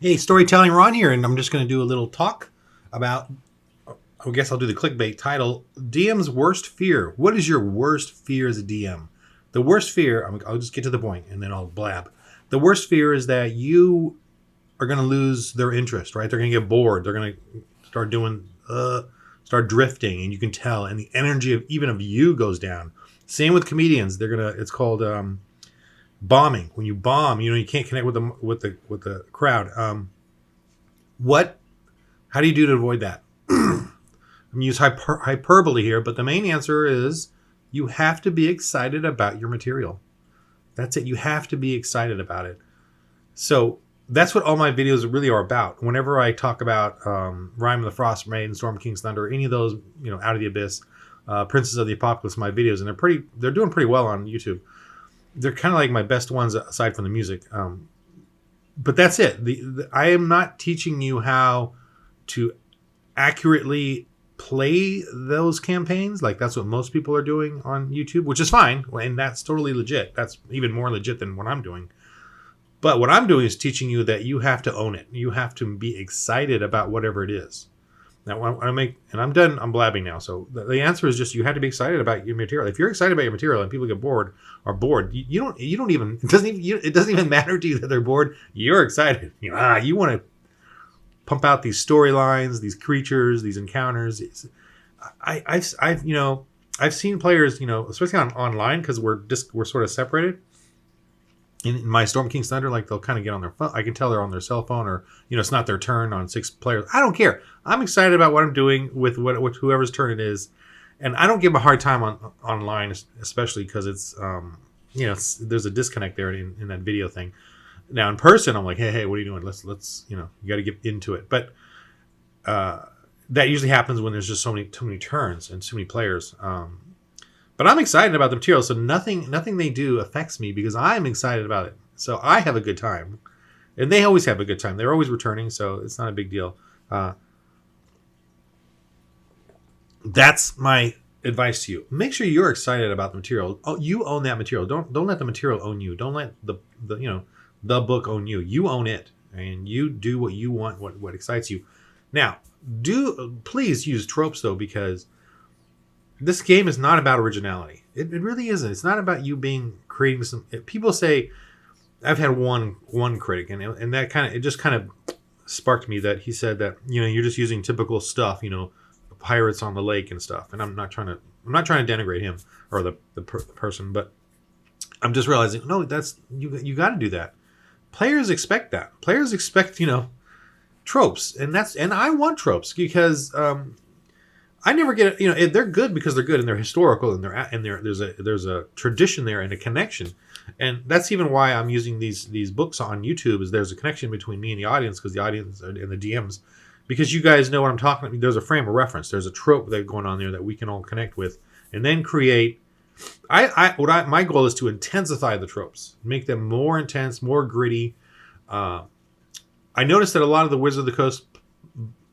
Hey, StoryTellingRon here, and I'm just going to do a little talk about, I guess I'll do the clickbait title, DM's worst fear. What is your worst fear as a DM? The worst fear, I'll just get to the point and then I'll blab. The worst fear is that you are going to lose their interest, right? They're going to get bored. They're going to start drifting, and you can tell, and the energy of even of you goes down. Same with comedians. It's called bombing. When you bomb, you can't connect with the crowd. What? How do you do to avoid that? I'm gonna use hyperbole here, but the main answer is you have to be excited about your material. That's it. You have to be excited about it. So that's what all my videos really are about. Whenever I talk about Rhyme of the Frost Maiden, Storm King's Thunder, any of those, Out of the Abyss, Princes of the Apocalypse, my videos, and they're doing pretty well on YouTube. They're kind of like my best ones aside from the music. But that's it. I am not teaching you how to accurately play those campaigns. Like that's what most people are doing on YouTube, which is fine. And that's totally legit. That's even more legit than what I'm doing. But what I'm doing is teaching you that you have to own it. You have to be excited about whatever it is. Now, I'm done. I'm blabbing now. So the answer is just you have to be excited about your material. If you're excited about your material and people get bored, you don't even. It doesn't even matter to you that they're bored. You're excited. You want to pump out these storylines, these creatures, these encounters. I've seen players, especially online because we're sort of separated. In my Storm King's Thunder, like they'll kind of get on their phone. I can tell they're on their cell phone, or it's not their turn on 6 players. I don't care. I'm excited about what I'm doing with whoever's turn it is, and I don't give them a hard time online, especially because it's there's a disconnect there in that video thing. Now in person, I'm like, hey, what are you doing? Let's you got to get into it. But that usually happens when there's just too many turns and too many players. But I'm excited about the material, so nothing they do affects me because I'm excited about it. So I have a good time, and they always have a good time. They're always returning, so it's not a big deal. That's my advice to you. Make sure you're excited about the material. Oh, you own that material. Don't let the material own you. Don't let the book own you. You own it, and you do what you want, what excites you. Now, please use tropes though, because this game is not about originality. It really isn't. It's not about you creating some. People say, I've had one critic, and that just kind of sparked me that he said that you're just using typical stuff, pirates on the lake and stuff. And I'm not trying to denigrate him or the person, but I'm just realizing no, that's you got to do that. Players expect that. Players expect tropes, and I want tropes because. I never get it. They're good because they're good and they're historical and there's a tradition there and a connection, and that's even why I'm using these books on YouTube. Is there's a connection between me and the audience because the audience and the DMs, because you guys know what I'm talking about. There's a frame of reference. There's a trope that's going on there that we can all connect with, and then create. My goal is to intensify the tropes, make them more intense, more gritty. I noticed that a lot of the Wizard of the Coast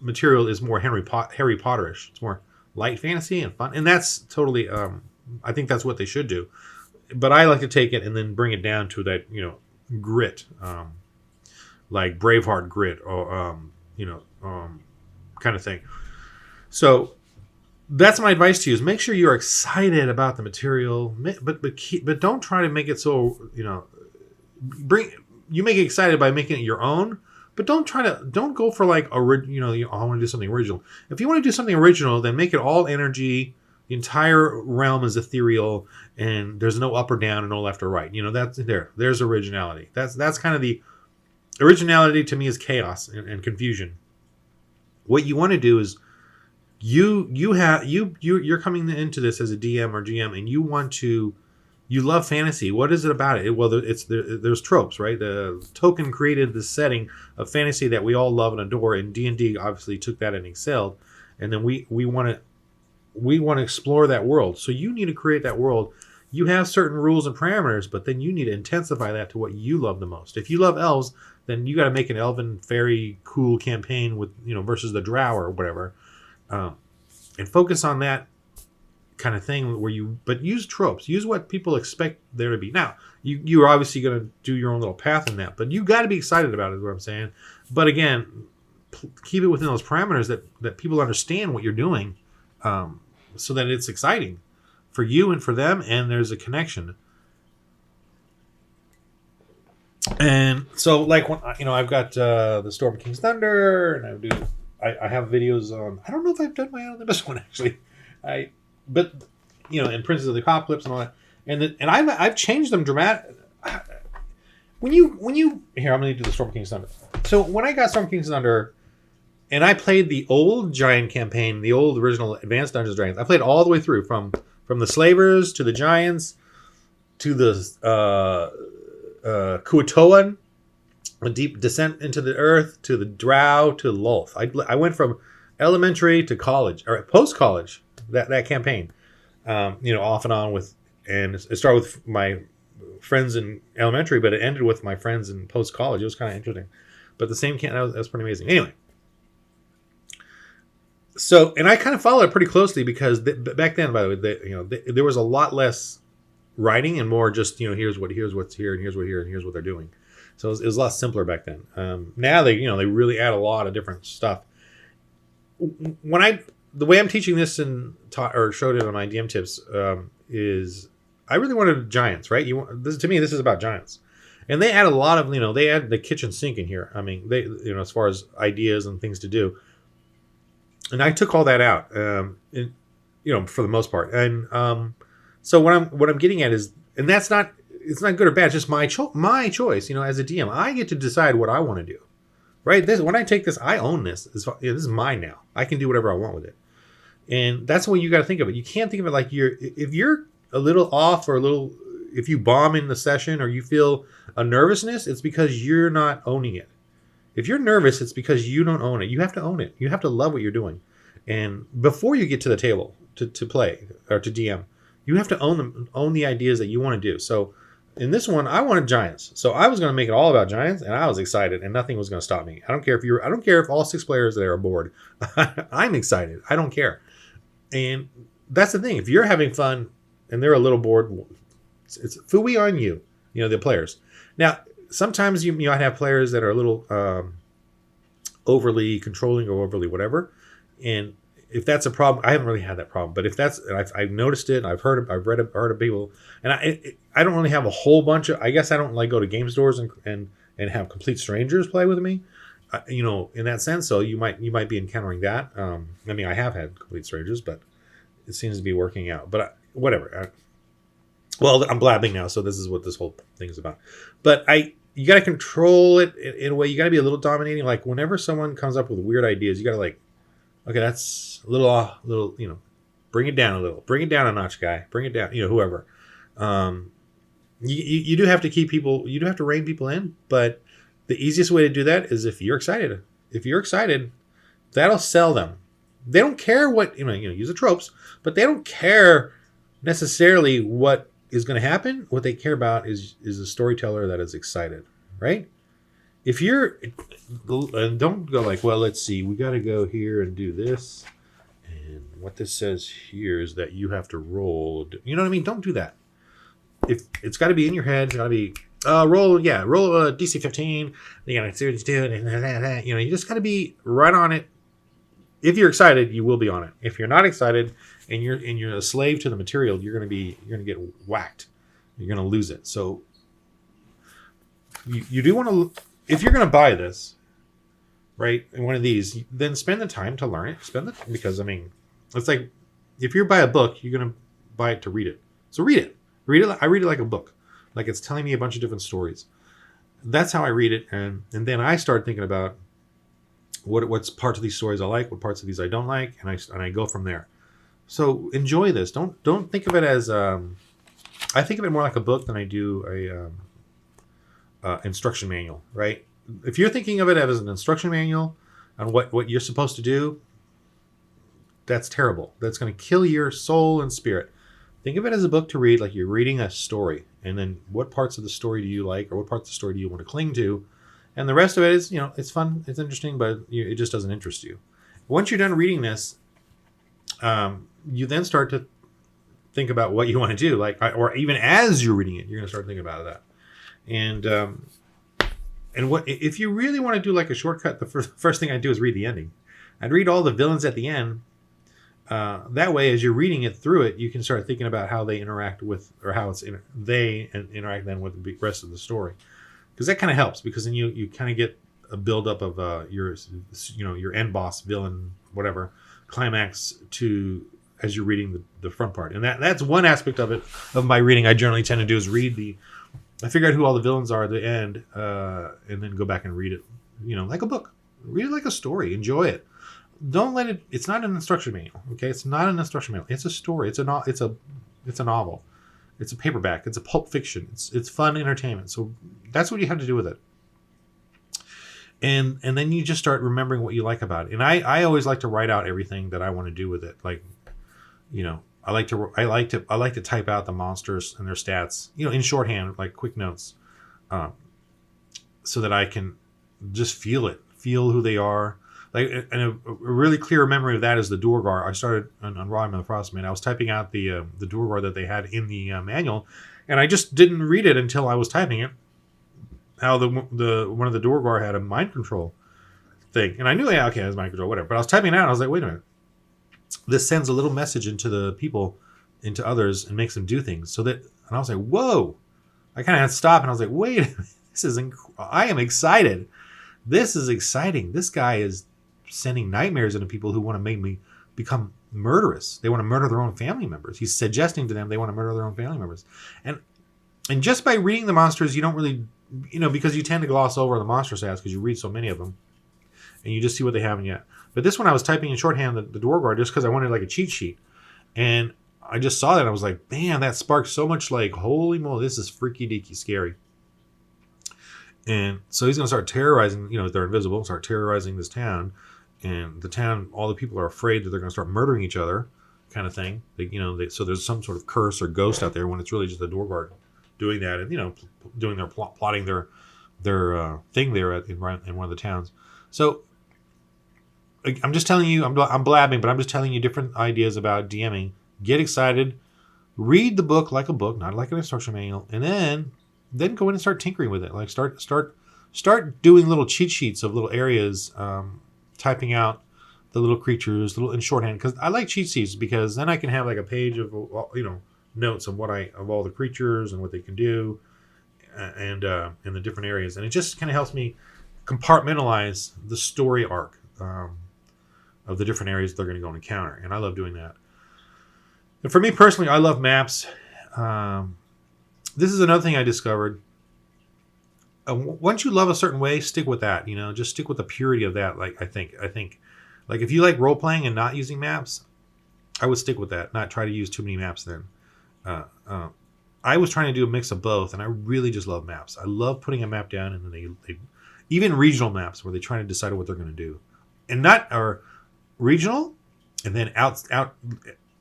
material is more Harry Potterish. It's more light fantasy and fun, and that's totally I think that's what they should do, but I like to take it and then bring it down to that grit, like Braveheart grit, or kind of thing. So that's my advice to you: is make sure you're excited about the material, but don't try to make it so you make it excited by making it your own. But don't go for like I want to do something original. If you want to do something original, then make it all energy. The entire realm is ethereal, and there's no up or down and no left or right. That's there's originality. That's kind of the originality to me is chaos and confusion. What you want to do is you're coming into this as a DM or GM, and you love fantasy. What is it about it? Well, there's tropes, right? The Token created this setting of fantasy that we all love and adore, and D&D obviously took that and excelled. And then we want to explore that world. So you need to create that world. You have certain rules and parameters, but then you need to intensify that to what you love the most. If you love elves, then you got to make an elven fairy cool campaign with versus the drow or whatever, and focus on that kind of thing but use tropes, use what people expect there to be. Now you're obviously going to do your own little path in that, but you got to be excited about it, is what I'm saying. But again, keep it within those parameters that people understand what you're doing, so that it's exciting for you and for them, and there's a connection. And so, like, when I've got the Storm of King's Thunder, and I have videos on. I don't know if I've done my own this one actually. But and Princes of the Apocalypse and all that, and I've changed them dramatic. When you here, I'm going to do the Storm of King's Thunder. So when I got Storm of King's Thunder, and I played the old Giant campaign, the old original Advanced Dungeons & Dragons, I played all the way through from the Slavers to the Giants to the Kuatoan, a deep descent into the earth, to the Drow, to Lolth. I went from elementary to college or post college. That campaign, off and on with, and it started with my friends in elementary, but it ended with my friends in post college. It was kind of interesting, but the same that was pretty amazing. Anyway, so and I kind of followed it pretty closely because back then, by the way, there was a lot less writing and more just here's what's here and here's what here and here's what they're doing. So it was a lot simpler back then. Now they really add a lot of different stuff. The way I'm teaching this and taught or showed it on my DM tips is I really wanted giants, right? To me, this is about giants, and they add a lot of they add the kitchen sink in here. I mean, they as far as ideas and things to do, and I took all that out, for the most part. And so what I'm getting at is, and it's not good or bad. It's just my choice. As a DM, I get to decide what I want to do. Right. When I take this, I own this. This is mine now. I can do whatever I want with it, and that's the way you got to think of it. You can't think of it like if you're a little off or if you bomb in the session or you feel a nervousness, it's because you're not owning it. If you're nervous, it's because you don't own it. You have to own it. You have to love what you're doing, and before you get to the table to play or to DM, you have to own the ideas that you want to do. So. In this one, I wanted giants, so I was going to make it all about giants, and I was excited, and nothing was going to stop me. I don't care if all 6 players there are bored. I'm excited. I don't care, and that's the thing. If you're having fun and they're a little bored, it's fooey on you. The players. Now, sometimes you might have players that are a little overly controlling or overly whatever, and if that's a problem, I haven't really had that problem. But if that's, I've noticed it, I've heard of people, and I don't really have a whole bunch of. I guess I don't go to game stores and have complete strangers play with me, in that sense. So you might be encountering that. I have had complete strangers, but it seems to be working out. But whatever. Well, I'm blabbing now, so this is what this whole thing is about. But you got to control it in a way. You got to be a little dominating. Like whenever someone comes up with weird ideas, you got to okay, that's a little off, bring it down a little. Bring it down a notch, guy. Bring it down, whoever. You do have to keep people, you do have to rein people in, but the easiest way to do that is if you're excited. If you're excited, that'll sell them. They don't care what, use the tropes, but they don't care necessarily what is going to happen. What they care about is a storyteller that is excited, right? If you're, and don't go well, let's see, we got to go here and do this. And what this says here is that you have to roll. You know what I mean? Don't do that. If it's got to be in your head, it's got to be roll a DC 15. You got to do it. You just got to be right on it. If you're excited, you will be on it. If you're not excited and you're a slave to the material, you're going to get whacked. You're going to lose it. So you do want to. If you're going to buy this, right, in one of these, then spend the time to learn it. Because it's like if you buy a book, you're going to buy it to read it. So read it. I read it like a book, like it's telling me a bunch of different stories. That's how I read it, and then I start thinking about what's parts of these stories I like, what parts of these I don't like, and I go from there. So enjoy this. Don't think of it as I think of it more like a book than I do a instruction manual, right? If you're thinking of it as an instruction manual on what you're supposed to do, that's terrible. That's going to kill your soul and spirit. Think of it as a book to read, like you're reading a story, and then what parts of the story do you like, or what parts of the story do you want to cling to, and the rest of it is, it's fun, it's interesting, but it just doesn't interest you. Once you're done reading this, you then start to think about what you want to do, like, or even as you're reading it, you're going to start thinking about that. And what if you really want to do like a shortcut? The first thing I do is read the ending. I'd read all the villains at the end. That way, as you're reading it through it, you can start thinking about how they interact with, or how they interact then with the rest of the story, because that kind of helps. Because then you kind of get a buildup of your end boss, villain, whatever climax to as you're reading the front part. And that's one aspect of it, of my reading. I generally tend to do is I figure out who all the villains are at the end, and then go back and read it, like a book. Read it like a story. Enjoy it. Don't let it. It's not an instruction manual. Okay, it's not an instruction manual. It's a story. It's a novel. It's a paperback. It's a pulp fiction. It's fun entertainment. So that's what you have to do with it. And then you just start remembering what you like about it. And I always like to write out everything that I want to do with it. Like, I like to type out the monsters and their stats, in shorthand, like quick notes, so that I can just feel who they are. Like, and a really clear memory of that is the Duergar. I started on Rhyme of the Frostman. I was typing out the Duergar that they had in the manual, and I just didn't read it until I was typing it. How the one of the Duergar had a mind control thing, and I knew, it has mind control, whatever. But I was typing it out, and I was like, wait a minute. This sends a little message into the people, into others, and makes them do things. And I was like, whoa! I kind of had to stop, and I was like, wait a minute. This is I am excited. This is exciting. This guy is sending nightmares into people who want to make me become murderous. They want to murder their own family members. He's suggesting to them they want to murder their own family members. And just by reading the monsters, you don't really, because you tend to gloss over the monster stats because you read so many of them, and you just see what they haven't yet. But this one I was typing in shorthand, the Duergar, just because I wanted like a cheat sheet. And I just saw that and I was like, man, that sparked so much, like, holy moly, this is freaky deaky scary. And so he's going to start terrorizing, they're invisible, start terrorizing this town. And the town, all the people are afraid that they're going to start murdering each other, kind of thing. So there's some sort of curse or ghost out there when it's really just the Duergar doing that, and doing their plotting their thing there in one of the towns. So I'm just telling you, I'm blabbing, but I'm just telling you different ideas about DMing. Get excited, read the book like a book, not like an instruction manual, and then go in and start tinkering with it. Like start doing little cheat sheets of little areas. Typing out the little creatures, in shorthand, because I like cheat sheets, because then I can have like a page of notes of of all the creatures and what they can do, and the different areas, and it just kind of helps me compartmentalize the story arc of the different areas they're going to go and encounter, and I love doing that. And for me personally, I love maps. This is another thing I discovered. Once you love a certain way, stick with that. Just stick with the purity of that. Like I think, like if you like role playing and not using maps, I would stick with that. Not try to use too many maps. Then, I was trying to do a mix of both, and I really just love maps. I love putting a map down, and then they even regional maps where they try to decide what they're going to do, and not or regional, and then out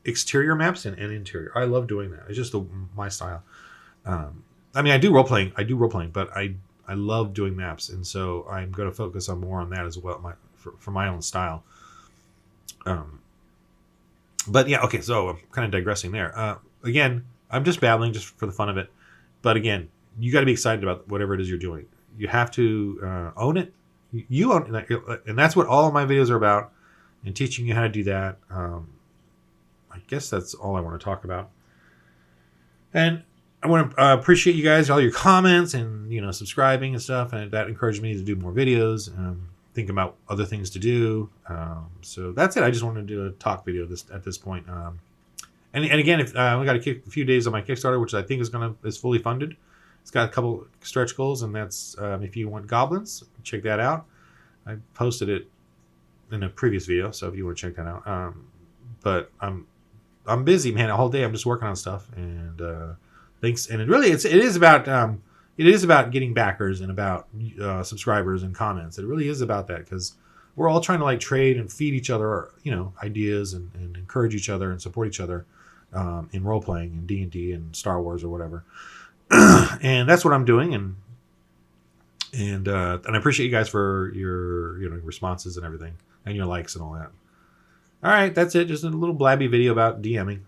exterior maps and interior. I love doing that. It's just my style. I do role playing, but I love doing maps, and so I'm going to focus on more on that as well, for my own style. But yeah, okay, so I'm kind of digressing there. Again, I'm just babbling just for the fun of it. But again, you got to be excited about whatever it is you're doing. You have to own it. You own it, and that's what all of my videos are about, and teaching you how to do that. I guess that's all I want to talk about. And I want to appreciate you guys, all your comments and, subscribing and stuff. And that encouraged me to do more videos, think about other things to do. So that's it. I just wanted to do a talk video at this point. And again, if we got a few days on my Kickstarter, which I think is fully funded. It's got a couple stretch goals, and that's if you want goblins, check that out. I posted it in a previous video, so if you want to check that out. But I'm busy, man. A whole day I'm just working on stuff, and thanks. And it is about getting backers and about subscribers and comments. It really is about that, because we're all trying to like trade and feed each other, ideas and encourage each other and support each other in role playing and D&D and Star Wars or whatever. And that's what I'm doing, and I appreciate you guys for your responses and everything, and your likes and all that. All right, that's it. Just a little blabby video about DMing.